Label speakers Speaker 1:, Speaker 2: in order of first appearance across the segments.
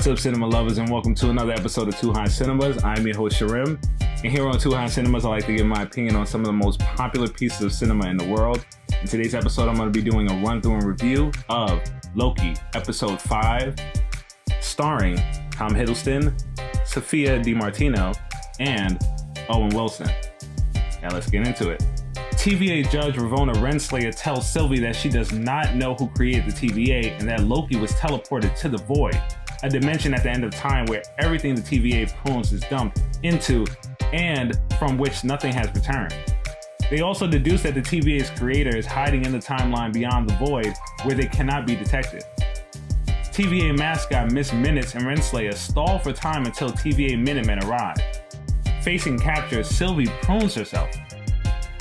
Speaker 1: What's up, cinema lovers, and welcome to another episode of Too High Cinemas. I'm your host, SHRIM, and here on Too High Cinemas, I like to give my opinion on some of the most popular pieces of cinema in the world. In today's episode, I'm going to be doing a run-through and review of Loki, Episode 5, starring Tom Hiddleston, Sophia DiMartino, and Owen Wilson. Now let's get into it. TVA Judge Ravonna Renslayer tells Sylvie that she does not know who created the TVA and that Loki was teleported to the Void, a dimension at the end of time where everything the TVA prunes is dumped into and from which nothing has returned. They also deduce that the TVA's creator is hiding in the timeline beyond the Void where they cannot be detected. TVA mascot Miss Minutes and Renslayer stall for time until TVA Minutemen arrive. Facing capture, Sylvie prunes herself.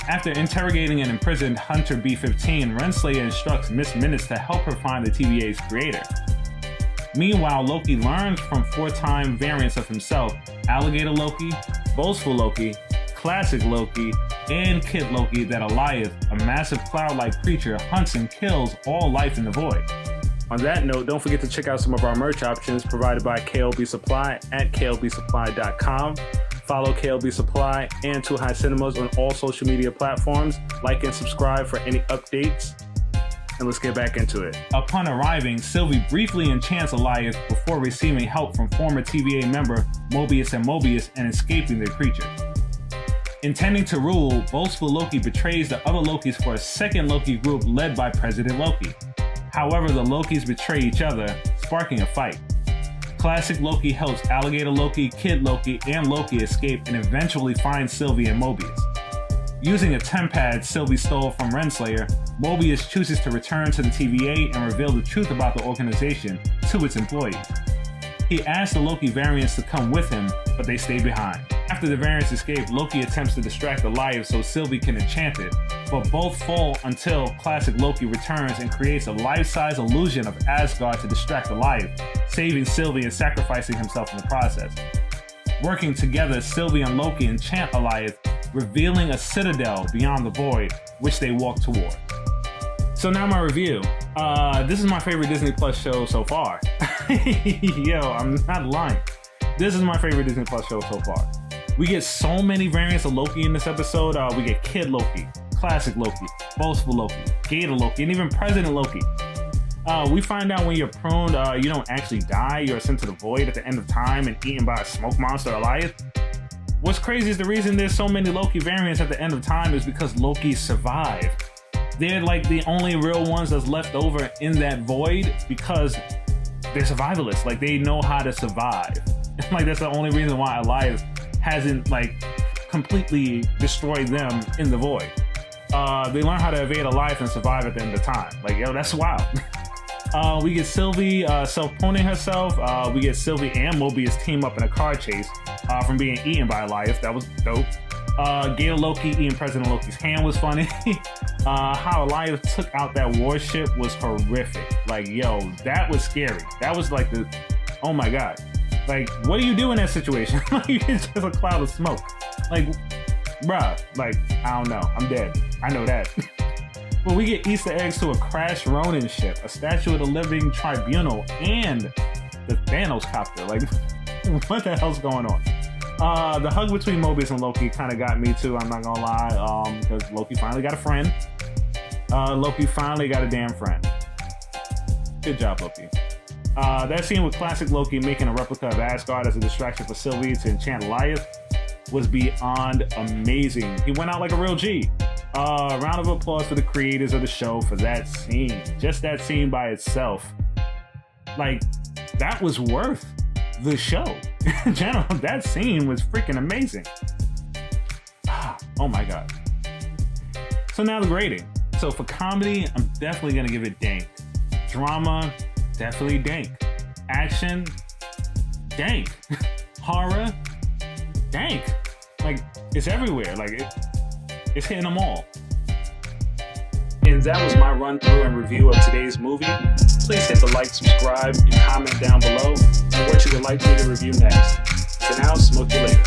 Speaker 1: After interrogating an imprisoned Hunter B-15, Renslayer instructs Miss Minutes to help her find the TVA's creator. Meanwhile, Loki learns from four-time variants of himself, Alligator Loki, Boastful Loki, Classic Loki, and Kid Loki, that Alliath, a massive cloud-like creature, hunts and kills all life in the Void. On that note, don't forget to check out some of our merch options provided by KLB Supply at klbsupply.com. Follow KLB Supply and Too High Cinemas on all social media platforms. Like and subscribe for any updates. And let's get back into it. Upon arriving, Sylvie briefly enchants Alliath before receiving help from former TVA member Mobius and escaping their creature. Intending to rule, Boastful Loki betrays the other Lokis for a second Loki group led by President Loki. However, the Lokis betray each other, sparking a fight. Classic Loki helps Alligator Loki, Kid Loki, and Loki escape and eventually find Sylvie and Mobius. Using a tempad Sylvie stole from Renslayer, Mobius chooses to return to the TVA and reveal the truth about the organization to its employees. He asks the Loki variants to come with him, but they stay behind. After the variants escape, Loki attempts to distract Alliath so Sylvie can enchant it, but both fall until Classic Loki returns and creates a life-size illusion of Asgard to distract Alliath, saving Sylvie and sacrificing himself in the process. Working together, Sylvie and Loki enchant Alliath, revealing a citadel beyond the Void, which they walk toward. So now my review. This is my favorite Disney Plus show so far. Yo, I'm not lying. This is my favorite Disney Plus show so far. We get so many variants of Loki in this episode. We get Kid Loki, Classic Loki, Boastful Loki, Gator Loki, and even President Loki. We find out when you're pruned, you don't actually die. You're sent to the Void at the end of time and eaten by a smoke monster Alliath. What's crazy is the reason there's so many Loki variants at the end of time is because Loki survived. They're like the only real ones that's left over in that Void because they're survivalists. Like, they know how to survive. Like, that's the only reason why Alliath hasn't like completely destroyed them in the Void. They learn how to evade Alliath and survive at the end of time. Like, yo, that's wild. We get Sylvie self-pruning herself. We get Sylvie and Mobius team up in a car chase from being eaten by Alliath. That was dope. Gator Loki eating President Loki's hand was funny. How Alliath took out that warship was horrific. Like, yo, that was scary. That was like the, oh my god. Like, what do you do in that situation? Like, it's just a cloud of smoke. Like, bruh, like, I don't know. I'm dead. I know that. But we get Easter eggs to a crashed Ronin ship, a statue of the living tribunal, and the Thanos copter. Like, what the hell's going on? The hug between Mobius and Loki kind of got me too, I'm not gonna lie, because Loki finally got a friend. Loki finally got a damn friend. Good job, Loki. That scene with Classic Loki making a replica of Asgard as a distraction for Sylvie to enchant Alliath was beyond amazing. He went out like a real G. Round of applause for the creators of the show for that scene. Just that scene by itself. Like, that was worth the show. In general, that scene was freaking amazing. Oh my god. So now the grading. So for comedy, I'm definitely gonna give it dank. Drama, definitely dank. Action, dank. Horror, dank. Like, it's everywhere. Like, it's hitting them all. And that was my run through and review of today's movie. Please hit the like, subscribe, and comment down below on what you would like me to review next. For now, smoke you later.